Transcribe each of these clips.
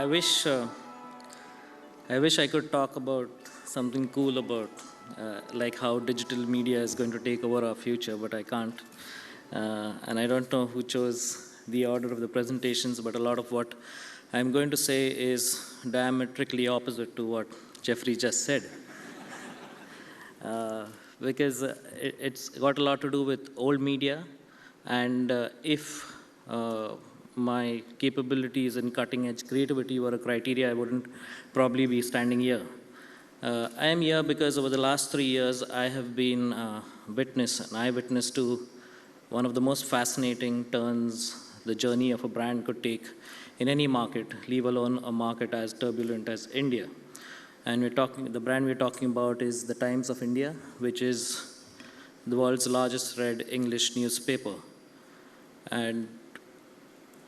I wish I wish I could talk about something cool about like how digital media is going to take over our future, but I can't. And I don't know who chose the order of the presentations, but a lot of what I'm going to say is diametrically opposite to what Jeffrey just said. Because it's got a lot to do with old media, and if my capabilities in cutting edge creativity were a criteria, I wouldn't probably be standing here. I am here because over the last 3 years, I have been an eyewitness to one of the most fascinating turns the journey of a brand could take in any market, leave alone a market as turbulent as India. And the brand we're talking about is the Times of India, which is the world's largest read English newspaper. And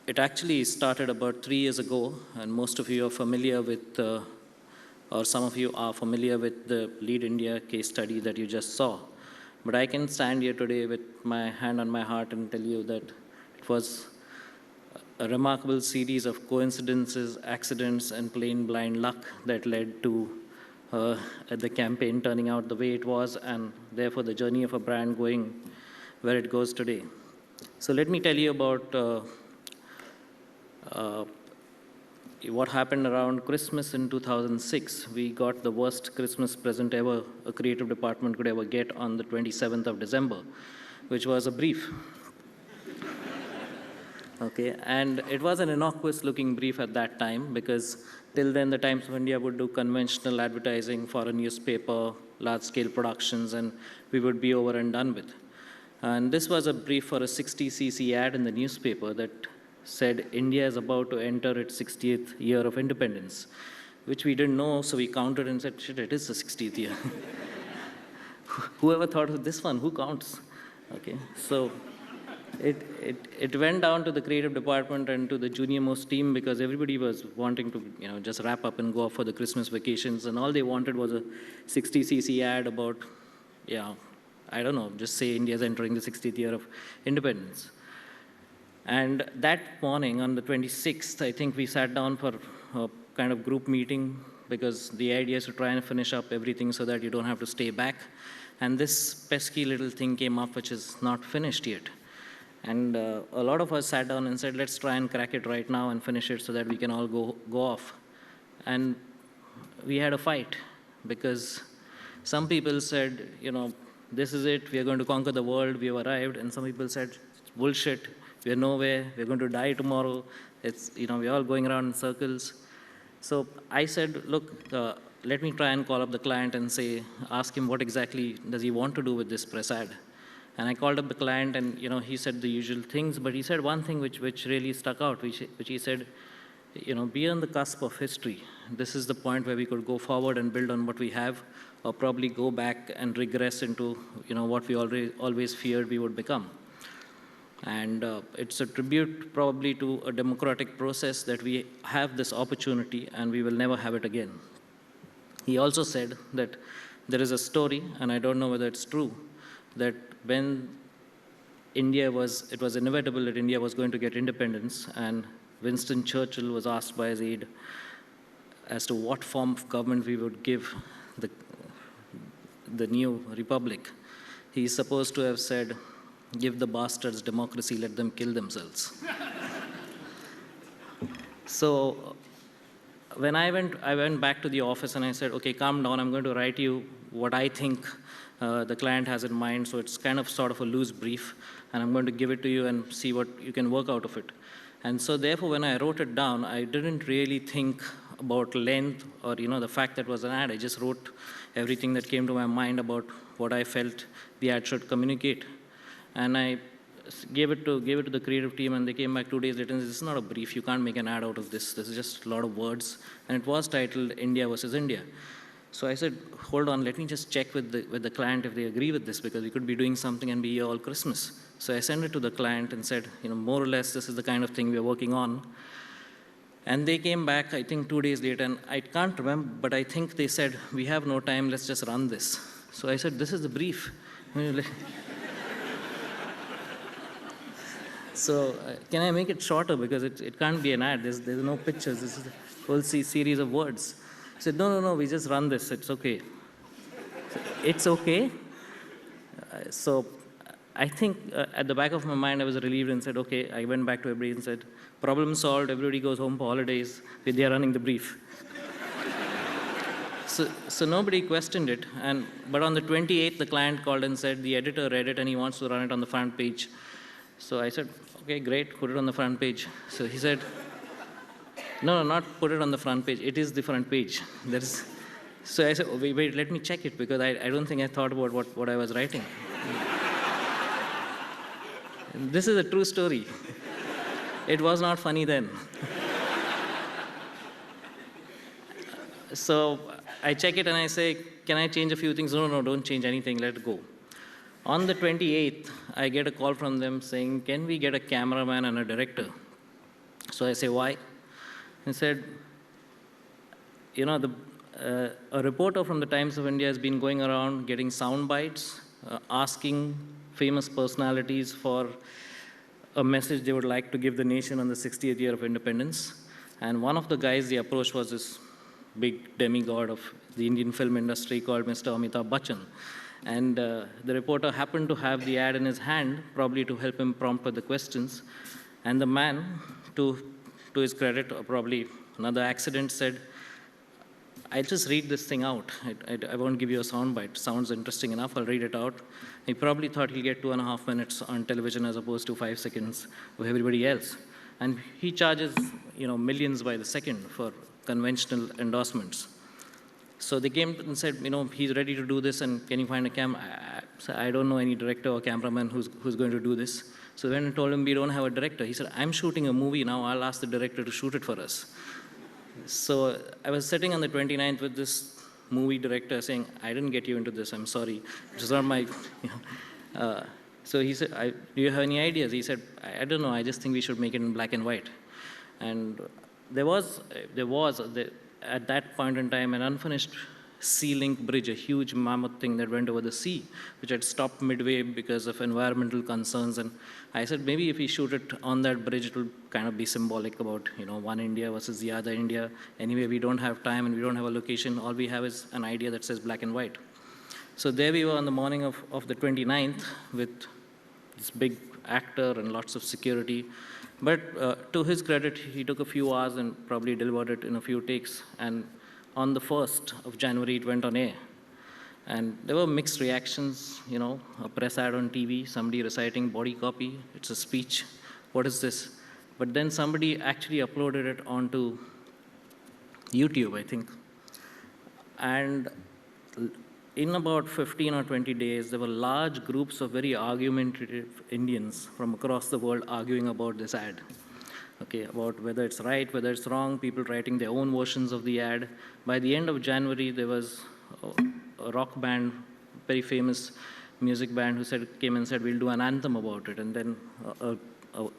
it actually started about 3 years ago, and most of you are familiar with, or some of you are familiar with the Lead India case study that you just saw. But I can stand here today with my hand on my heart and tell you that it was a remarkable series of coincidences, accidents, and plain blind luck that led to the campaign turning out the way it was, and therefore the journey of a brand going where it goes today. So let me tell you about what happened around Christmas in 2006. We got the worst Christmas present ever a creative department could ever get on the 27th of December, which was a brief. Okay, and it was an innocuous looking brief at that time, because till then the Times of India would do conventional advertising for a newspaper, large scale productions, and we would be over and done with. And this was a brief for a 60cc ad in the newspaper that said India is about to enter its 60th year of independence, which we didn't know, so we counted and said, shit, it is the 60th year. Whoever thought of this one, who counts? Okay, so it went down to the creative department and to the junior most team, because everybody was wanting to just wrap up and go off for the Christmas vacations, and all they wanted was a 60cc ad about, I don't know, just say India's entering the 60th year of independence. And that morning on the 26th, I think we sat down for a kind of group meeting, because the idea is to try and finish up everything so that you don't have to stay back. And this pesky little thing came up which is not finished yet. And a lot of us sat down and said, let's try and crack it right now and finish it so that we can all go off. And we had a fight, because some people said, this is it, we are going to conquer the world, we have arrived. And some people said, it's bullshit, we are nowhere, we're going to die tomorrow. We're all going around in circles. So I said, look, let me try and call up the client and ask him what exactly does he want to do with this press ad. And I called up the client, and he said the usual things, but he said one thing which really stuck out, which he said, be on the cusp of history. This is the point where we could go forward and build on what we have, or probably go back and regress into what we always feared we would become. And it's a tribute probably to a democratic process that we have this opportunity and we will never have it again. He also said that there is a story, and I don't know whether it's true, that when it was inevitable that India was going to get independence, and Winston Churchill was asked by his aide as to what form of government we would give the new republic. He's supposed to have said, give the bastards democracy, let them kill themselves. So when I went back to the office and I said, okay, calm down, I'm going to write you what I think the client has in mind. So it's kind of sort of a loose brief, and I'm going to give it to you and see what you can work out of it. And so therefore, when I wrote it down, I didn't really think about length or the fact that it was an ad. I just wrote everything that came to my mind about what I felt the ad should communicate. And I gave it to the creative team, and they came back 2 days later and said, this is not a brief, you can't make an ad out of this. This is just a lot of words. And it was titled India versus India. So I said, hold on, let me just check with the client if they agree with this, because we could be doing something and be here all Christmas. So I sent it to the client and said, more or less, this is the kind of thing we're working on. And they came back, I think 2 days later, and I can't remember, but I think they said, we have no time, let's just run this. So I said, this is the brief. So can I make it shorter because it can't be an ad. There's no pictures. This is a whole series of words. I said, no, we just run this. It's okay. So, it's okay. So I think at the back of my mind, I was relieved and said, okay. I went back to everybody and said, problem solved. Everybody goes home for holidays. They are running the brief. So nobody questioned it. But on the 28th, the client called and said, the editor read it and he wants to run it on the front page. So I said, okay, great, put it on the front page. So he said, no, not put it on the front page. It is the front page. So I said, oh, wait, let me check it because I don't think I thought about what I was writing. This is a true story. It was not funny then. So I check it and I say, can I change a few things? No, don't change anything, let it go. On the 28th, I get a call from them saying, can we get a cameraman and a director? So I say, why? He said, a reporter from the Times of India has been going around getting sound bites, asking famous personalities for a message they would like to give the nation on the 60th year of independence. And one of the guys they approached was this big demigod of the Indian film industry called Mr. Amitabh Bachchan. And the reporter happened to have the ad in his hand, probably to help him prompt with the questions. And the man, to his credit, or probably another accident, said, I'll just read this thing out. I won't give you a soundbite. Sounds interesting enough. I'll read it out. He probably thought he'll get 2.5 minutes on television as opposed to 5 seconds of everybody else. And he charges, millions by the second for conventional endorsements. So they came and said, he's ready to do this, and can you find a camera? I don't know any director or cameraman who's going to do this. So when I told him we don't have a director, he said, I'm shooting a movie now. I'll ask the director to shoot it for us. So I was sitting on the 29th with this movie director saying, I didn't get you into this, I'm sorry. It was not my, So he said, do you have any ideas? He said, I don't know, I just think we should make it in black and white. And there was at that point in time, an unfinished sea link bridge, a huge mammoth thing that went over the sea, which had stopped midway because of environmental concerns. And I said, maybe if we shoot it on that bridge, it will kind of be symbolic about, one India versus the other India. Anyway, we don't have time and we don't have a location. All we have is an idea that says black and white. So there we were on the morning of the 29th with this big actor and lots of security. But to his credit, he took a few hours and probably delivered it in a few takes. And on the 1st of January, it went on air. And there were mixed reactions, a press ad on TV, somebody reciting body copy, it's a speech, what is this? But then somebody actually uploaded it onto YouTube, I think. And in about 15 or 20 days, there were large groups of very argumentative Indians from across the world arguing about this ad. Okay, about whether it's right, whether it's wrong, people writing their own versions of the ad. By the end of January, there was a rock band, very famous music band, who came and said, we'll do an anthem about it. And then a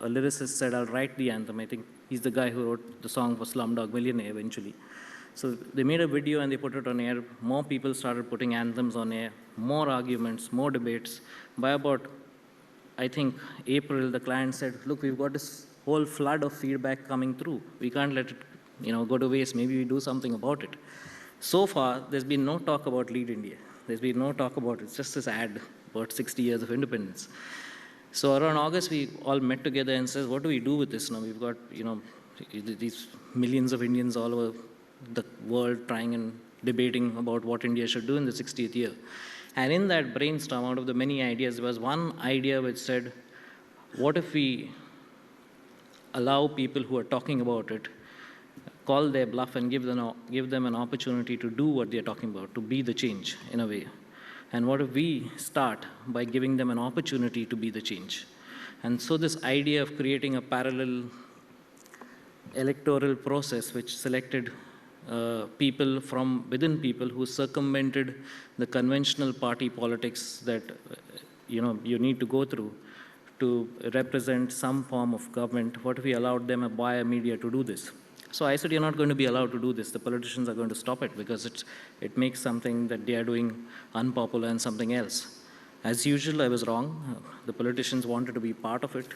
lyricist said, I'll write the anthem. I think he's the guy who wrote the song for Slumdog Millionaire eventually. So they made a video and they put it on air. More people started putting anthems on air, more arguments, more debates. By about, I think, April, the client said, look, we've got this whole flood of feedback coming through. We can't let it go to waste. Maybe we do something about it. So far, there's been no talk about Lead India. There's been no talk about it. It's just this ad about 60 years of independence. So around August, we all met together and said, what do we do with this now? We've got, these millions of Indians all over the world trying and debating about what India should do in the 60th year. And in that brainstorm, out of the many ideas, there was one idea which said, what if we allow people who are talking about it, call their bluff and give them an opportunity to do what they're talking about, to be the change in a way. And what if we start by giving them an opportunity to be the change? And so this idea of creating a parallel electoral process which selected people from within people who circumvented the conventional party politics that you need to go through to represent some form of government. What if we allowed them via media to do this? So I said, you're not going to be allowed to do this. The politicians are going to stop it because it makes something that they are doing unpopular and something else. As usual, I was wrong. The politicians wanted to be part of it.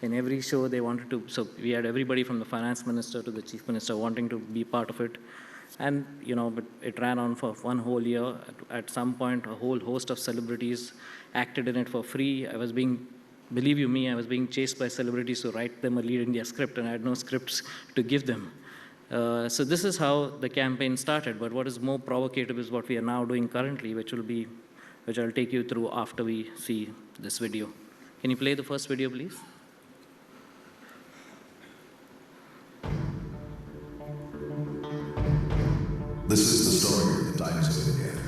In every show, they wanted to, so we had everybody from the finance minister to the chief minister wanting to be part of it. And, but it ran on for one whole year. At some point, a whole host of celebrities acted in it for free. Believe you me, I was being chased by celebrities to write them a lead India script, and I had no scripts to give them. So this is how the campaign started. But what is more provocative is what we are now doing currently, which I'll take you through after we see this video. Can you play the first video, please? This is the story of the Times of India,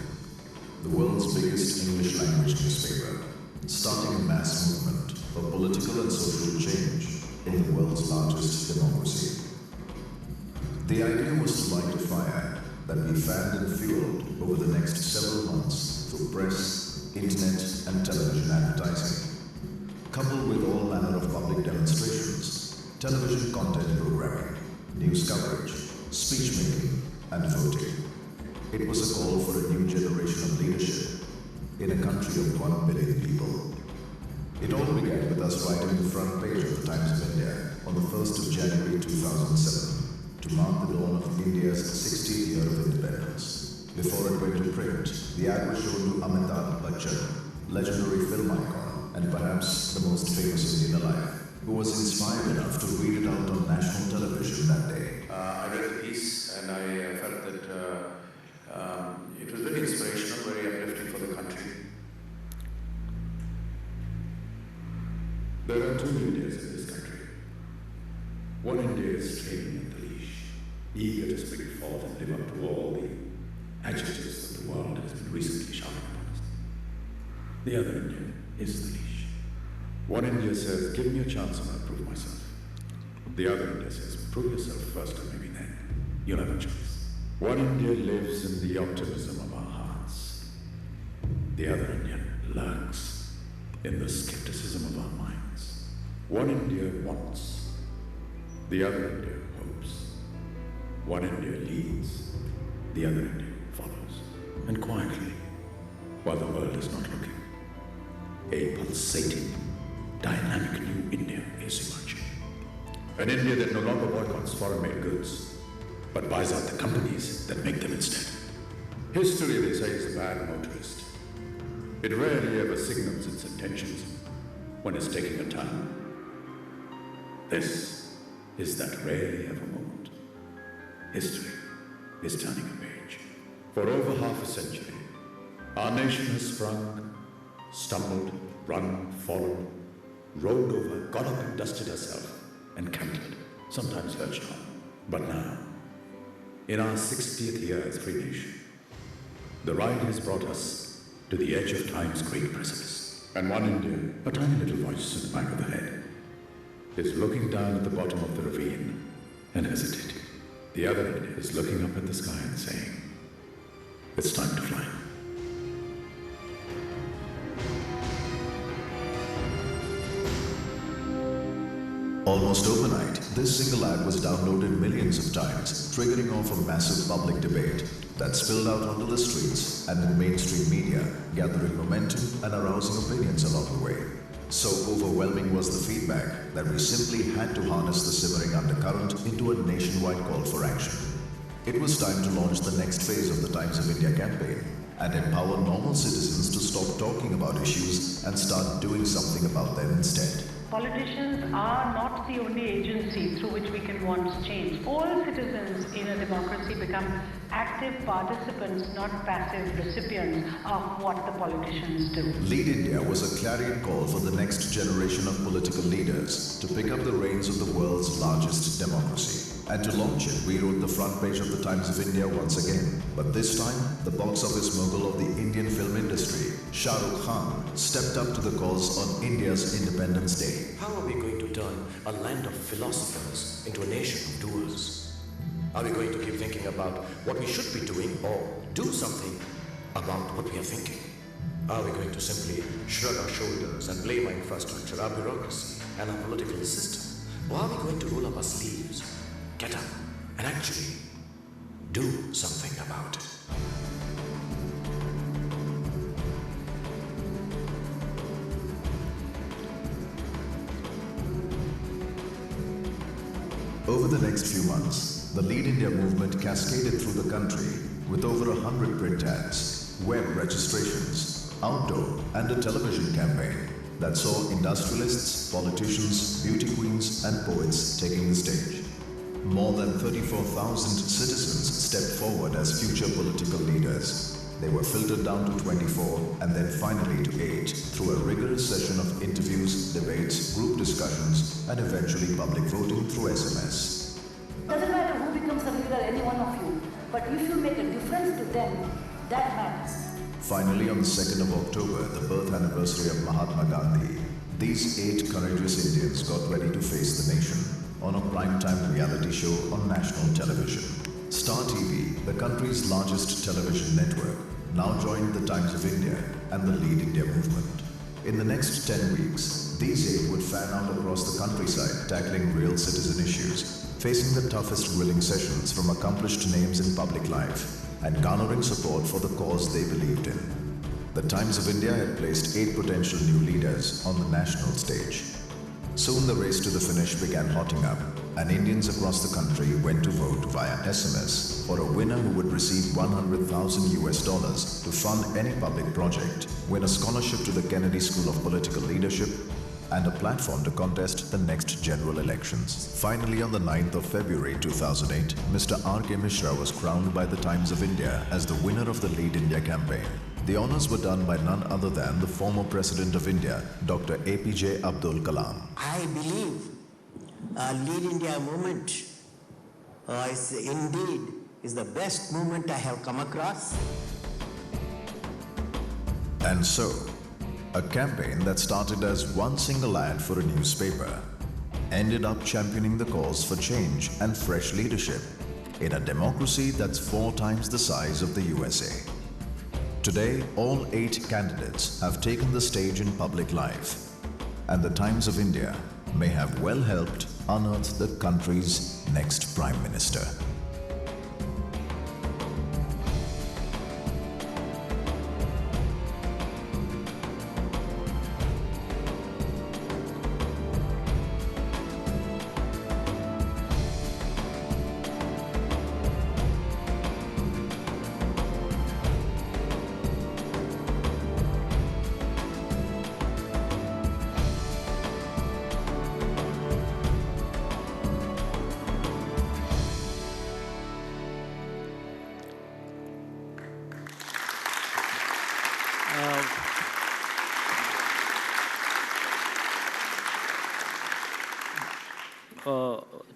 the world's biggest English language newspaper, starting a mass movement of political and social change in the world's largest democracy. The idea was to light a fire that we fanned and fueled over the next several months through press, internet, and television advertising, coupled with all manner of public demonstrations, television content programming, news coverage, speech making, and voting. It was a call for a new generation of leadership in a country of 1 billion people. It all began with us writing the front page of the Times of India on the 1st of January 2007 to mark the dawn of India's 60th year of independence. Before it went to print, the ad was shown to Amitabh Bachchan, legendary film icon and perhaps the most famous Indian alive, who was inspired enough to read it out on national television that day. I read the piece and I felt that it was very inspirational, very uplifting for the country. There are two Indias in this country. One India is training at the leash, eager to speak forth and live up to all the adjectives that the world has been recently shouting upon us. The other India is the leash. One India says, give me a chance and I'll prove myself. The other India says, prove yourself first and maybe then you'll have a choice. One India lives in the optimism of our hearts. The other India lurks in the skepticism of our minds. One India wants. The other India hopes. One India leads. The other India follows. And quietly, while the world is not looking, a pulsating, dynamic new India is emerging. An India that no longer boycotts foreign-made goods, but buys out the companies that make them instead. History, they say, is a bad motorist. It rarely ever signals its intentions when it's taking a turn. This is that rarely ever moment. History is turning a page. For over half a century, our nation has sprung, stumbled, run, fallen, rolled over, got up and dusted herself, and cantered, sometimes lurched on. But now, in our 60th year as free nation, the ride has brought us to the edge of time's great precipice. And one India, a tiny little voice in the back of the head, is looking down at the bottom of the ravine and hesitating. The other India is looking up at the sky and saying, it's time to fly. Almost overnight, this single ad was downloaded millions of times, triggering off a massive public debate that spilled out onto the streets and in mainstream media, gathering momentum and arousing opinions along the way. So overwhelming was the feedback that we simply had to harness the simmering undercurrent into a nationwide call for action. It was time to launch the next phase of the Times of India campaign and empower normal citizens to stop talking about issues and start doing something about them instead. Politicians are not the only agency through which we can want change. All citizens in a democracy become active participants, not passive recipients of what the politicians do. Lead India was a clarion call for the next generation of political leaders to pick up the reins of the world's largest democracy. And to launch it, we wrote the front page of the Times of India once again. But this time, the box office mogul of the Indian film industry, Shah Rukh Khan, stepped up to the cause on India's Independence Day. How are we going to turn a land of philosophers into a nation of doers? Are we going to keep thinking about what we should be doing or do something about what we are thinking? Are we going to simply shrug our shoulders and blame our infrastructure, our bureaucracy, and our political system? Or are we going to roll up our sleeves, get up, and actually do something about it? Over the next few months, the Lead India movement cascaded through the country with over 100 print ads, web registrations, outdoor and a television campaign that saw industrialists, politicians, beauty queens and poets taking the stage. More than 34,000 citizens stepped forward as future political leaders. They were filtered down to 24 and then finally to 8 through a rigorous session of interviews, debates, group discussions and eventually public voting through SMS. Doesn't matter who becomes the leader, any one of you, but if you make a difference to them, that matters. Finally, on the 2nd of October, the birth anniversary of Mahatma Gandhi, these 8 courageous Indians got ready to face the nation on a primetime reality show on national television. Star TV, the country's largest television network, now joined the Times of India and the Lead India movement. In the next 10 weeks, these 8 would fan out across the countryside, tackling real citizen issues, facing the toughest grilling sessions from accomplished names in public life, and garnering support for the cause they believed in. The Times of India had placed 8 potential new leaders on the national stage. Soon the race to the finish began hotting up, and Indians across the country went to vote via SMS for a winner who would receive $100,000 to fund any public project, win a scholarship to the Kennedy School of Political Leadership, and a platform to contest the next general elections. Finally, on the 9th of February 2008, Mr. R.K. Mishra was crowned by the Times of India as the winner of the Lead India campaign. The honors were done by none other than the former President of India, Dr. APJ Abdul Kalam. I believe Lead India movement is the best movement I have come across. And so, a campaign that started as one single ad for a newspaper ended up championing the cause for change and fresh leadership in a democracy that's 4 times the size of the USA. Today, all 8 candidates have taken the stage in public life, and the Times of India may have well helped unearth the country's next Prime Minister.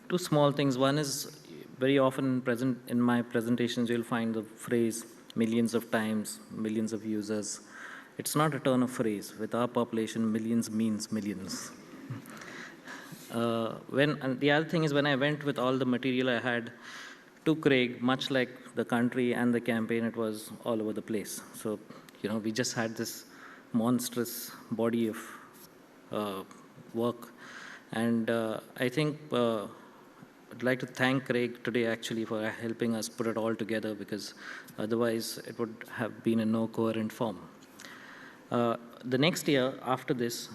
Two small things. One is very often in my presentations, you'll find the phrase millions of times, millions of users. It's not a turn of phrase. With our population, millions means millions. And the other thing is when I went with all the material I had to Craig, much like the country and the campaign, it was all over the place. So, we just had this monstrous body of work. And I think I'd like to thank Craig today actually for helping us put it all together, because otherwise it would have been in no coherent form. The next year after this,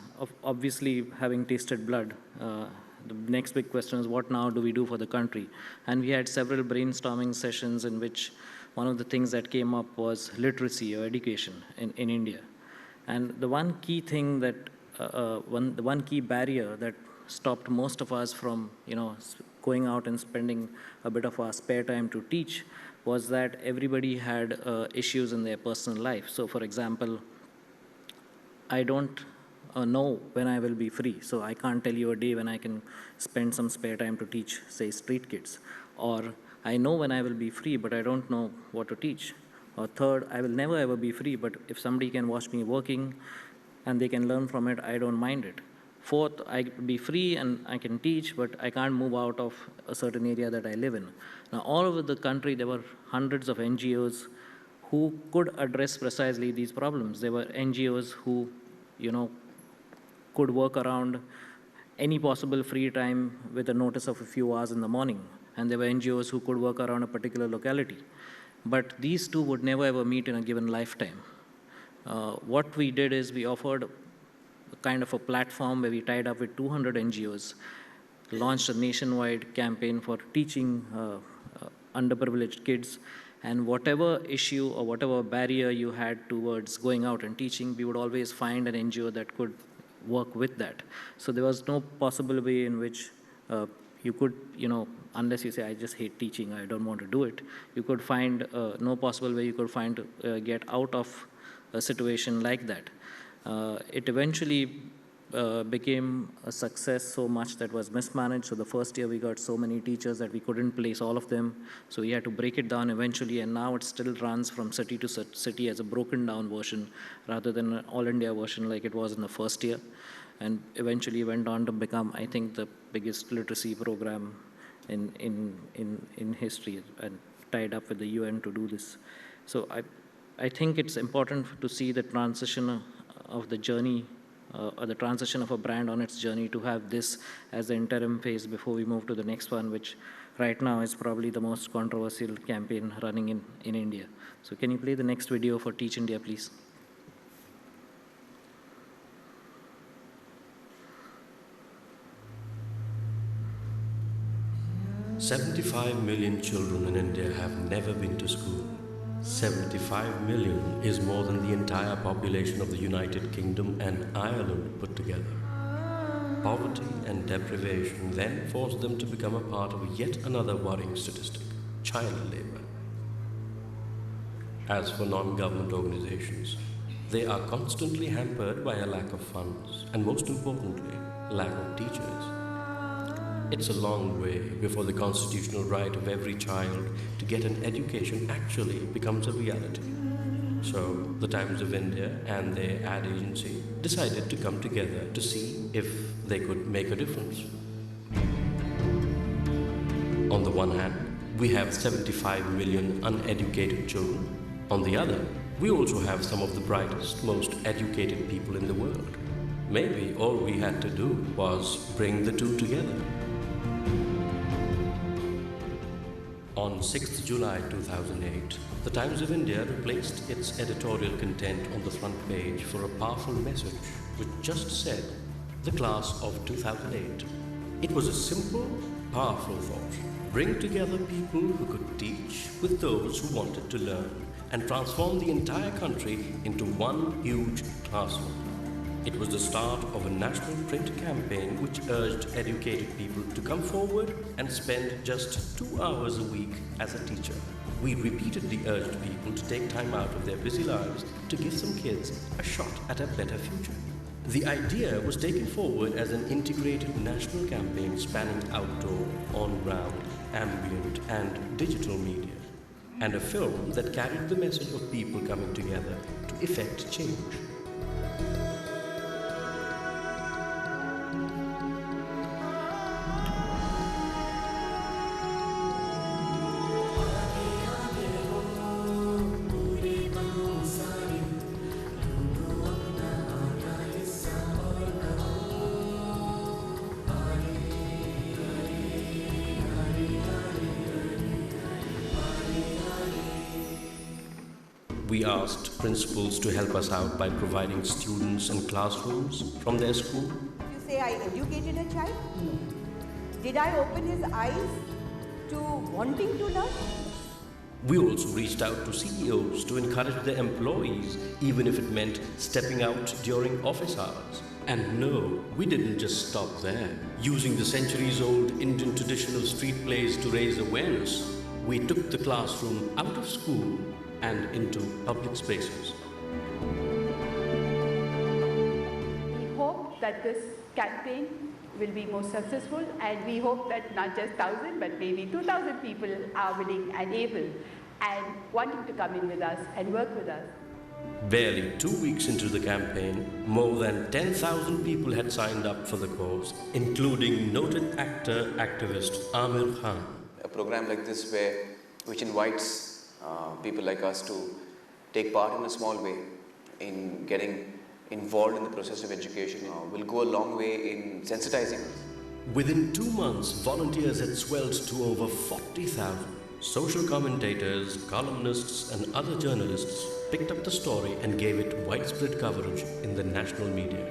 obviously having tasted blood, the next big question is what now do we do for the country? And we had several brainstorming sessions in which one of the things that came up was literacy or education in India. And the one key thing that, the one key barrier that stopped most of us from, going out and spending a bit of our spare time to teach was that everybody had issues in their personal life. So, for example, I don't know when I will be free, so I can't tell you a day when I can spend some spare time to teach, say, street kids. Or I know when I will be free, but I don't know what to teach. Or third, I will never ever be free, but if somebody can watch me working and they can learn from it, I don't mind it. Fourth, I be free and I can teach, but I can't move out of a certain area that I live in. Now, all over the country, there were hundreds of NGOs who could address precisely these problems. There were NGOs who, could work around any possible free time with a notice of a few hours in the morning. And there were NGOs who could work around a particular locality. But these two would never ever meet in a given lifetime. What we did is we offered kind of a platform where we tied up with 200 NGOs launched a nationwide campaign for teaching underprivileged kids. And whatever issue or whatever barrier you had towards going out and teaching, we would always find an NGO that could work with that. So there was no possible way in which you could, unless you say, I just hate teaching, I don't want to do it, you could find no possible way you could find to get out of a situation like that. It eventually became a success so much that was mismanaged. So the first year we got so many teachers that we couldn't place all of them. So we had to break it down eventually, and now it still runs from city to city as a broken down version rather than an all India version like it was in the first year. And eventually went on to become, I think, the biggest literacy program in history, and tied up with the UN to do this. So I think it's important to see the transition of the journey, or the transition of a brand on its journey, to have this as the interim phase before we move to the next one, which right now is probably the most controversial campaign running in India. So can you play the next video for Teach India, please? "75 million children in India have never been to school. 75 million is more than the entire population of the United Kingdom and Ireland put together. Poverty and deprivation then forced them to become a part of yet another worrying statistic: child labor. As for non-government organizations, they are constantly hampered by a lack of funds and, most importantly, lack of teachers. It's a long way before the constitutional right of every child to get an education actually becomes a reality. So, the Times of India and their ad agency decided to come together to see if they could make a difference. On the one hand, we have 75 million uneducated children. On the other, we also have some of the brightest, most educated people in the world. Maybe all we had to do was bring the two together. On 6th July 2008, the Times of India replaced its editorial content on the front page for a powerful message which just said, "The class of 2008." It was a simple, powerful thought. Bring together people who could teach with those who wanted to learn, and transform the entire country into one huge classroom. It was the start of a national print campaign which urged educated people to come forward and spend just 2 hours a week as a teacher. We repeatedly urged people to take time out of their busy lives to give some kids a shot at a better future. The idea was taken forward as an integrated national campaign spanning outdoor, on-ground, ambient, and digital media, and a film that carried the message of people coming together to effect change. We asked principals to help us out by providing students and classrooms from their school. You say I educated a child? No. Did I open his eyes to wanting to learn? We also reached out to CEOs to encourage their employees, even if it meant stepping out during office hours. And no, we didn't just stop there. Using the centuries-old Indian traditional street plays to raise awareness, we took the classroom out of school and into public spaces. We hope that this campaign will be more successful, and we hope that not just 1,000 but maybe 2,000 people are willing and able and wanting to come in with us and work with us. Barely 2 weeks into the campaign, more than 10,000 people had signed up for the cause, including noted actor-activist Amir Khan. A program like this which invites people like us to take part in a small way in getting involved in the process of education will go a long way in sensitizing us. Within 2 months, volunteers had swelled to over 40,000. Social commentators, columnists, and other journalists picked up the story and gave it widespread coverage in the national media.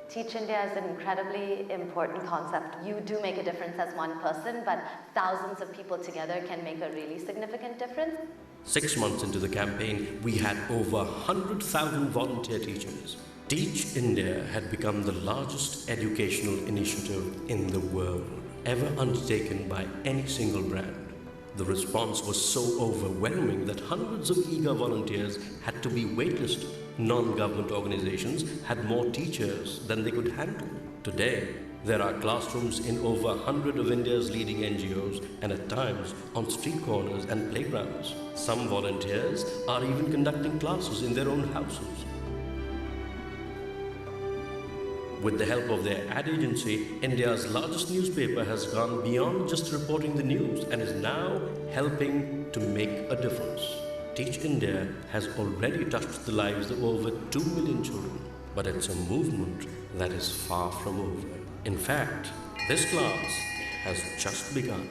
Teach India is an incredibly important concept. You do make a difference as one person, but thousands of people together can make a really significant difference. 6 months into the campaign, we had over 100,000 volunteer teachers. Teach India had become the largest educational initiative in the world, ever undertaken by any single brand. The response was so overwhelming that hundreds of eager volunteers had to be waitlisted. Non-government organizations had more teachers than they could handle. Today, there are classrooms in over 100 of India's leading NGOs and at times on street corners and playgrounds. Some volunteers are even conducting classes in their own houses. With the help of their ad agency, India's largest newspaper has gone beyond just reporting the news and is now helping to make a difference. Teach India has already touched the lives of over 2 million children, but it's a movement that is far from over. In fact, this class has just begun.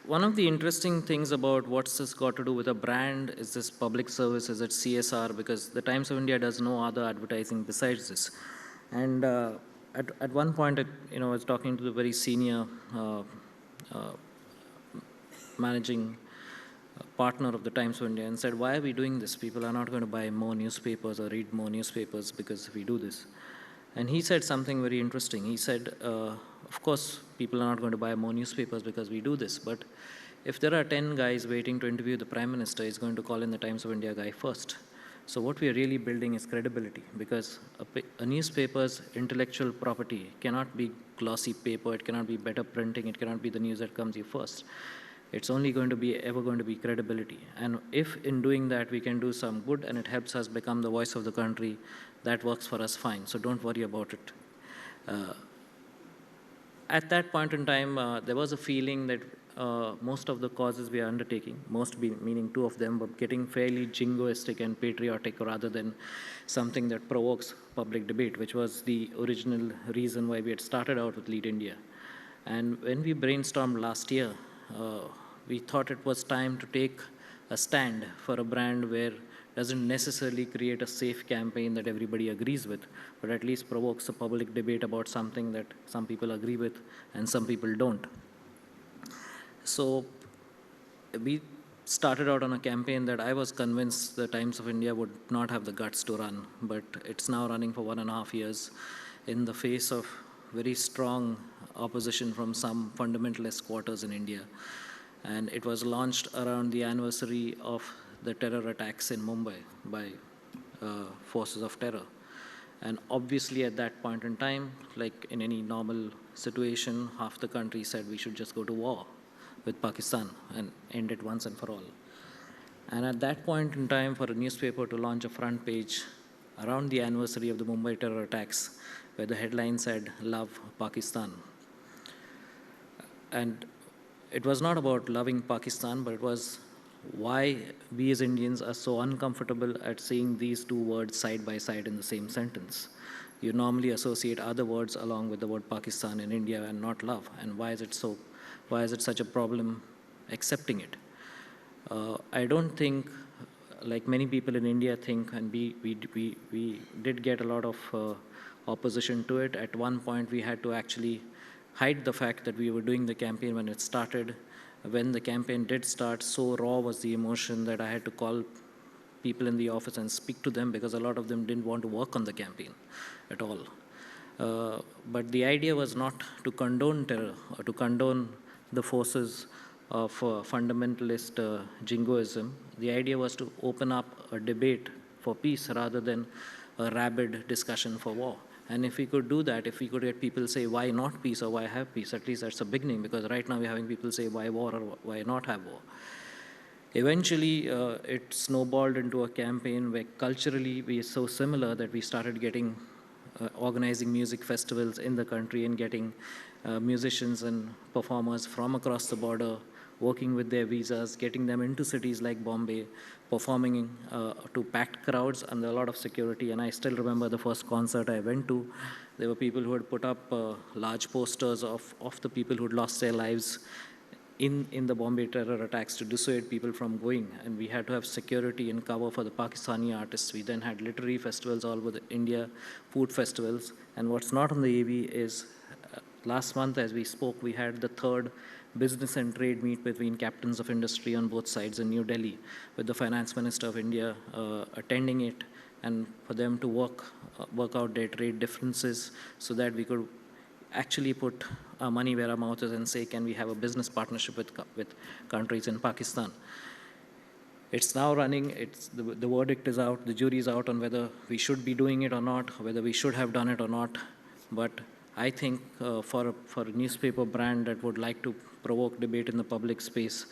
One of the interesting things about what's this got to do with a brand is this public service, is it CSR, because the Times of India does no other advertising besides this. And at one point, I was talking to the very senior managing partner of the Times of India and said, why are we doing this? People are not going to buy more newspapers or read more newspapers because we do this. And he said something very interesting. He said, of course, people are not going to buy more newspapers because we do this, but if there are 10 guys waiting to interview the Prime Minister, he's going to call in the Times of India guy first. So what we are really building is credibility, because a newspaper's intellectual property cannot be glossy paper, it cannot be better printing, it cannot be the news that comes you first. It's only ever going to be credibility. And if in doing that we can do some good and it helps us become the voice of the country, that works for us fine. So don't worry about it. At that point in time, there was a feeling that most of the causes we are undertaking, meaning 2 of them, were getting fairly jingoistic and patriotic rather than something that provokes public debate, which was the original reason why we had started out with Lead India. And when we brainstormed last year, we thought it was time to take a stand for a brand where doesn't necessarily create a safe campaign that everybody agrees with, but at least provokes a public debate about something that some people agree with and some people don't. So we started out on a campaign that I was convinced the Times of India would not have the guts to run, but it's now running for 1.5 years in the face of very strong opposition from some fundamentalist quarters in India. And it was launched around the anniversary of the terror attacks in Mumbai by forces of terror. And obviously at that point in time, like in any normal situation, half the country said we should just go to war with Pakistan and end it once and for all. And at that point in time, for a newspaper to launch a front page around the anniversary of the Mumbai terror attacks, where the headline said, "Love Pakistan." And it was not about loving Pakistan, but it was why we as Indians are so uncomfortable at seeing these 2 words side by side in the same sentence. You normally associate other words along with the word Pakistan in India and not love. And why is it so? Why is it such a problem accepting it? I don't think, like many people in India think, and we did get a lot of opposition to it. At one point, we had to actually hide the fact that we were doing the campaign when it started. When the campaign did start, so raw was the emotion that I had to call people in the office and speak to them, because a lot of them didn't want to work on the campaign at all. But the idea was not to condone terror or to condone the forces of fundamentalist jingoism. The idea was to open up a debate for peace rather than a rabid discussion for war. And if we could do that, if we could get people say, why not peace or why have peace, at least that's a beginning, because right now we're having people say, why war or why not have war. Eventually, it snowballed into a campaign where culturally we are so similar that we started getting, organizing music festivals in the country and getting musicians and performers from across the border working with their visas, getting them into cities like Bombay, performing to packed crowds under a lot of security. And I still remember the first concert I went to. There were people who had put up large posters of the people who had lost their lives in the Bombay terror attacks to dissuade people from going. And we had to have security and cover for the Pakistani artists. We then had literary festivals all over India, food festivals. And what's not on the AV is last month, as we spoke, we had the third business and trade meet between captains of industry on both sides in New Delhi, with the finance minister of India attending it, and for them to work out their trade differences so that we could actually put our money where our mouth is and say, can we have a business partnership with countries in Pakistan? It's now running, the verdict is out, the jury is out on whether we should be doing it or not, whether we should have done it or not. But I think for a newspaper brand that would like to provoke debate in the public space,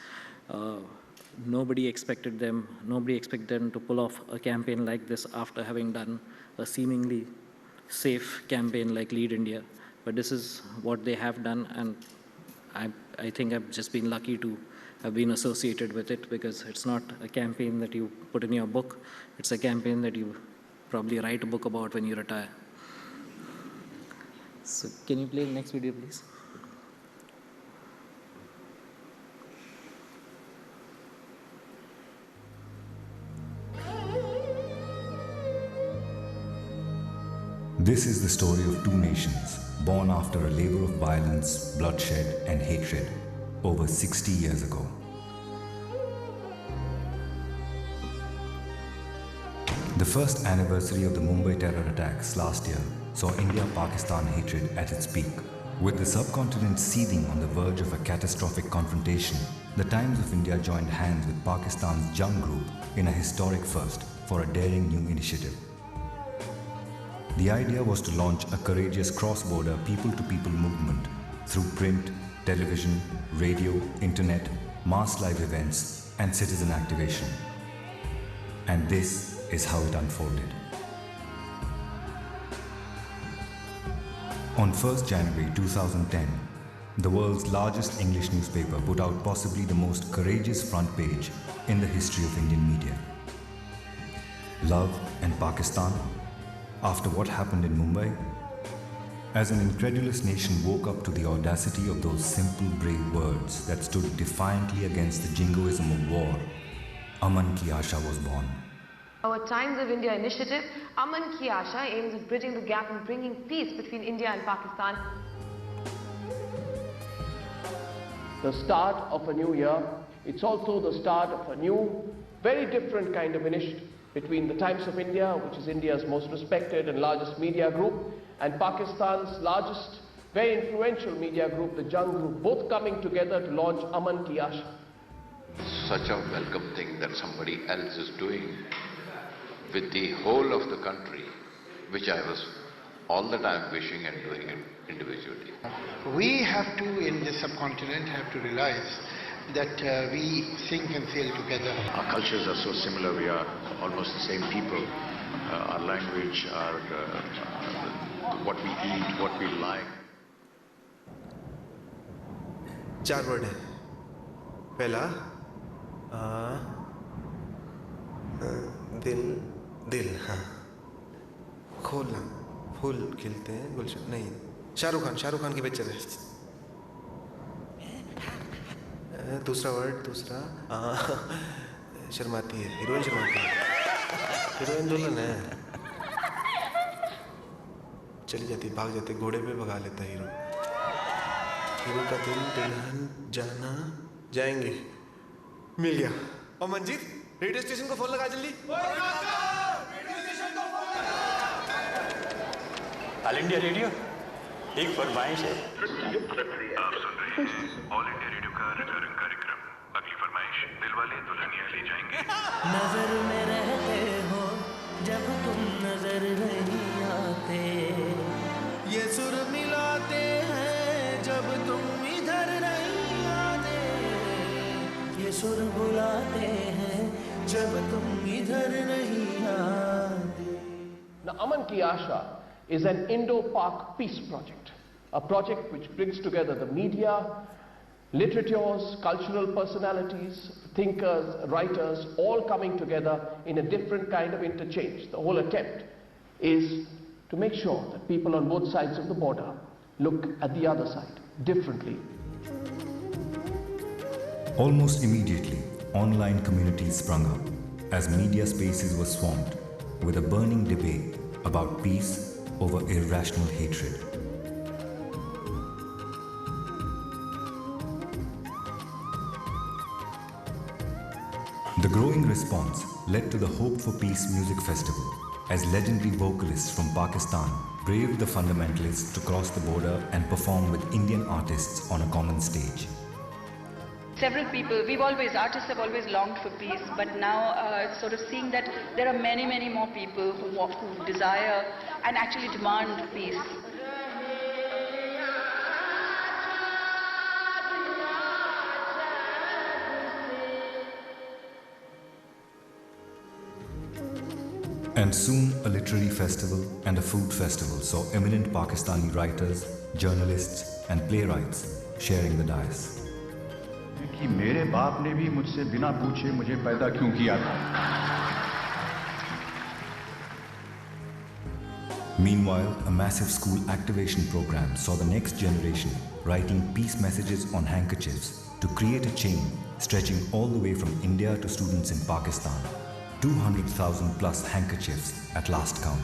nobody expected them to pull off a campaign like this after having done a seemingly safe campaign like Lead India. But this is what they have done, and I think I've just been lucky to have been associated with it, because it's not a campaign that you put in your book, it's a campaign that you probably write a book about when you retire. So can you play the next video, please? This is the story of two nations born after a labor of violence, bloodshed, and hatred over 60 years ago. The first anniversary of the Mumbai terror attacks last year saw India-Pakistan hatred at its peak. With the subcontinent seething on the verge of a catastrophic confrontation, the Times of India joined hands with Pakistan's Jung Group in a historic first for a daring new initiative. The idea was to launch a courageous cross-border people-to-people movement through print, television, radio, internet, mass live events, and citizen activation. And this is how it unfolded. On 1st January 2010, the world's largest English newspaper put out possibly the most courageous front page in the history of Indian media. Love and Pakistan, after what happened in Mumbai, as an incredulous nation woke up to the audacity of those simple, brave words that stood defiantly against the jingoism of war, Aman Ki Asha was born. Our Times of India initiative, Aman Ki Asha, aims at bridging the gap and bringing peace between India and Pakistan. The start of a new year, it's also the start of a new, very different kind of initiative between the Times of India, which is India's most respected and largest media group, and Pakistan's largest, very influential media group, the Jung Group, both coming together to launch Aman Ki Asha. Such a welcome thing that somebody else is doing with the whole of the country, which I was all the time wishing and doing it individually. We have to, in the subcontinent, have to realize that we sink and sail together. Our cultures are so similar, we are almost the same people. Our language, what we eat, what we like. 4 word है. पहला दिल दिल हाँ खोलना फूल खिलते हैं गुलशन नहीं शाहरुख खान की पिक्चर है. दूसरा वर्ड दूसरा शर्माती है हीरोइन शर्माती है हीरोइन दुल्हन है चली जाती भाग जाते घोड़े पे भगा लेता हीरो का दिल दुल्हन जाना जाएंगे मिल गया. और मंजीत रेडियो स्टेशन को फोन लगा जल्दी. ऑल इंडिया रेडियो एक फरमाइश है. आप सुन रहे हैं ऑल इंडिया रेडियो का रंगारंग कार्यक्रम. अगली फरमाइश दिलवाले दुल्हनिया ले जाएंगे. नजर में रहते हो जब तुम नजर नहीं आते, ये सुर मिलाते हैं जब तुम इधर नहीं आते, ये सुर बुलाते हैं जब तुम इधर नहीं आते. Now, Aman Ki Asha is an Indo-Pak peace project, a project which brings together the media, literatures, cultural personalities, thinkers, writers, all coming together in a different kind of interchange. The whole attempt is to make sure that people on both sides of the border look at the other side differently. Almost immediately, online communities sprung up as media spaces were swamped with a burning debate about peace over irrational hatred. The growing response led to the Hope for Peace Music Festival, as legendary vocalists from Pakistan braved the fundamentalists to cross the border and perform with Indian artists on a common stage. Several people, artists have always longed for peace, but now sort of seeing that there are many, many more people who desire and actually demand peace. And soon a literary festival and a food festival saw eminent Pakistani writers, journalists and playwrights sharing the dais. कि मेरे बाप ने भी मुझसे बिना पूछे मुझे पैदा क्यों किया था. Meanwhile, a massive school activation program saw the next generation writing peace messages on handkerchiefs to create a chain stretching all the way from India to students in Pakistan. 200,000 plus handkerchiefs at last count.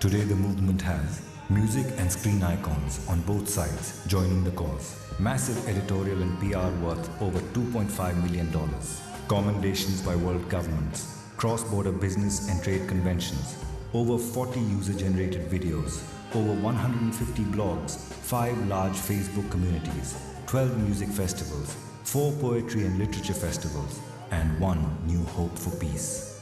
Today the movement has music and screen icons on both sides joining the cause. Massive editorial and PR worth over $2.5 million. Commendations by world governments. Cross-border business and trade conventions. Over 40 user-generated videos. Over 150 blogs. 5 large Facebook communities. 12 music festivals. 4 poetry and literature festivals. And 1 new hope for peace.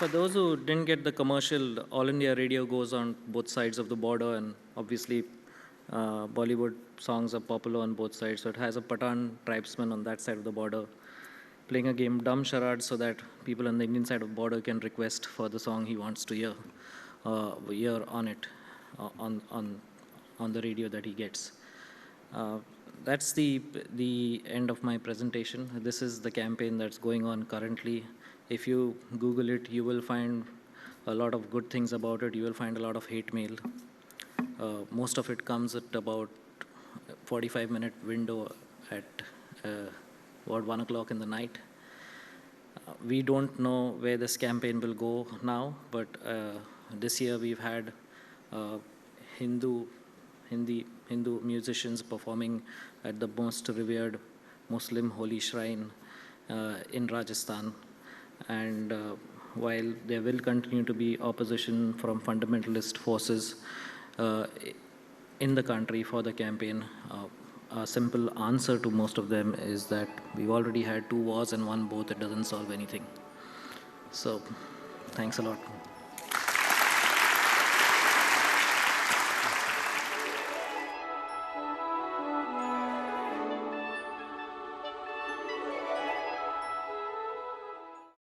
For those who didn't get the commercial, All India Radio goes on both sides of the border, and obviously Bollywood songs are popular on both sides. So it has a Pathan tribesman on that side of the border playing a game Dum Charade so that people on the Indian side of the border can request for the song he wants to hear on it, on the radio that he gets. That's the end of my presentation. This is the campaign that's going on currently. If you Google it, you will find a lot of good things about it. You will find a lot of hate mail. Most of it comes at about 45-minute window at about 1 o'clock in the night. We don't know where this campaign will go now, but this year we've had Hindu musicians performing at the most revered Muslim holy shrine in Rajasthan. And while there will continue to be opposition from fundamentalist forces in the country for the campaign, a simple answer to most of them is that we've already had 2 wars and won both. It doesn't solve anything. So, thanks a lot.